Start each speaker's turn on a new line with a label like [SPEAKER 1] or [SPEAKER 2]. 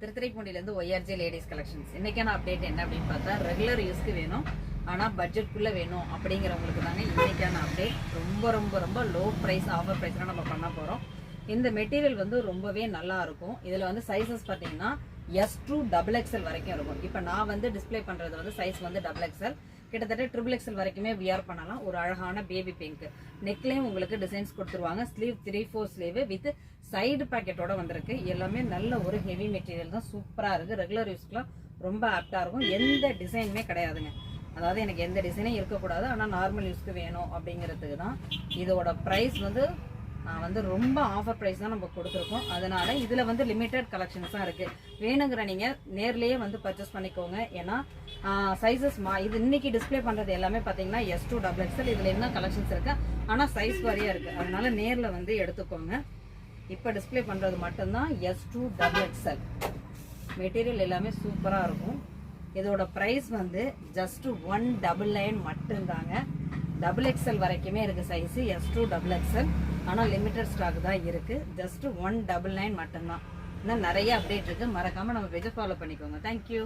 [SPEAKER 1] திருத்துறைப்பூண்டிலேருந்து ஒய்ஆர்ஜே ladies collections. இன்னைக்கான update என்ன அப்படின்னு பார்த்தா, ரெகுலர் யூஸ்க்கு வேணும் ஆனால் பட்ஜெட்குள்ளே வேணும் அப்படிங்கிறவங்களுக்கு தாங்க இன்னைக்கான அப்டேட். ரொம்ப ரொம்ப ரொம்ப லோ ப்ரைஸ் ஆஃபர் ப்ரைஸ்லாம் நம்ம பண்ண போகிறோம். இந்த மெட்டீரியல் வந்து ரொம்பவே நல்லா இருக்கும். இதில் வந்து சைஸஸ் பார்த்தீங்கன்னா S2 XXL வரைக்கும் இருக்கும். இப்போ நான் வந்து டிஸ்பிளே பண்ணுறது வந்து சைஸ் வந்து XXL, கிட்டத்தட்ட XXL வரைக்குமே வியர் பண்ணலாம். ஒரு அழகான பேபி பிங்க் நெக்லையும் உங்களுக்கு டிசைன்ஸ் கொடுத்துருவாங்க. ஸ்லீவ் 3/4 ஸ்லீவ் வித் சைடு பாக்கெட்டோட வந்திருக்கு. எல்லாமே நல்ல ஒரு ஹெவி மெட்டீரியல் தான், சூப்பராக இருக்குது. ரெகுலர் யூஸ்க்குலாம் ரொம்ப ஆப்டாக இருக்கும். எந்த டிசைனுமே கிடையாதுங்க. அதாவது எனக்கு எந்த டிசைனும் இருக்கக்கூடாது, ஆனால் நார்மல் யூஸ்க்கு வேணும் அப்படிங்கிறதுக்கு தான். இதோட ப்ரைஸ் வந்து நான் வந்து ரொம்ப ஆஃபர் ப்ரைஸ் தான் நம்ம கொடுத்துருக்கோம். அதனால இதில் வந்து லிமிட்டட் கலெக்ஷன்ஸ் தான் இருக்குது. வேணுங்கிற நீங்கள் நேர்லேயே வந்து பர்ச்சேஸ் பண்ணிக்கோங்க. ஏன்னா சைஸஸ் இது இன்னைக்கு டிஸ்பிளே பண்ணுறது எல்லாமே பார்த்தீங்கன்னா S2 XXL. இதில் என்ன கலெக்ஷன்ஸ் இருக்குது, ஆனால் சைஸ் வரையாக இருக்குது. அதனால நேரில் வந்து எடுத்துக்கோங்க. இப்போ டிஸ்பிளே பண்ணுறது மட்டும்தான் S2 XXL. மெட்டீரியல் எல்லாமே சூப்பராக இருக்கும். இதோட ப்ரைஸ் வந்து ஜஸ்ட் 199 மட்டும்தாங்க. XXL வரைக்குமே இருக்குது சைஸு, S2 XXL. ஆனால் லிமிட்டட் ஸ்டாக் தான் இருக்குது. ஜஸ்ட் 199 மட்டும்தான். இன்னும் நிறைய அப்டேட் இருக்குது. மறக்காமல் நம்ம பேஜை ஃபாலோ பண்ணிக்கோங்க. தேங்க்யூ.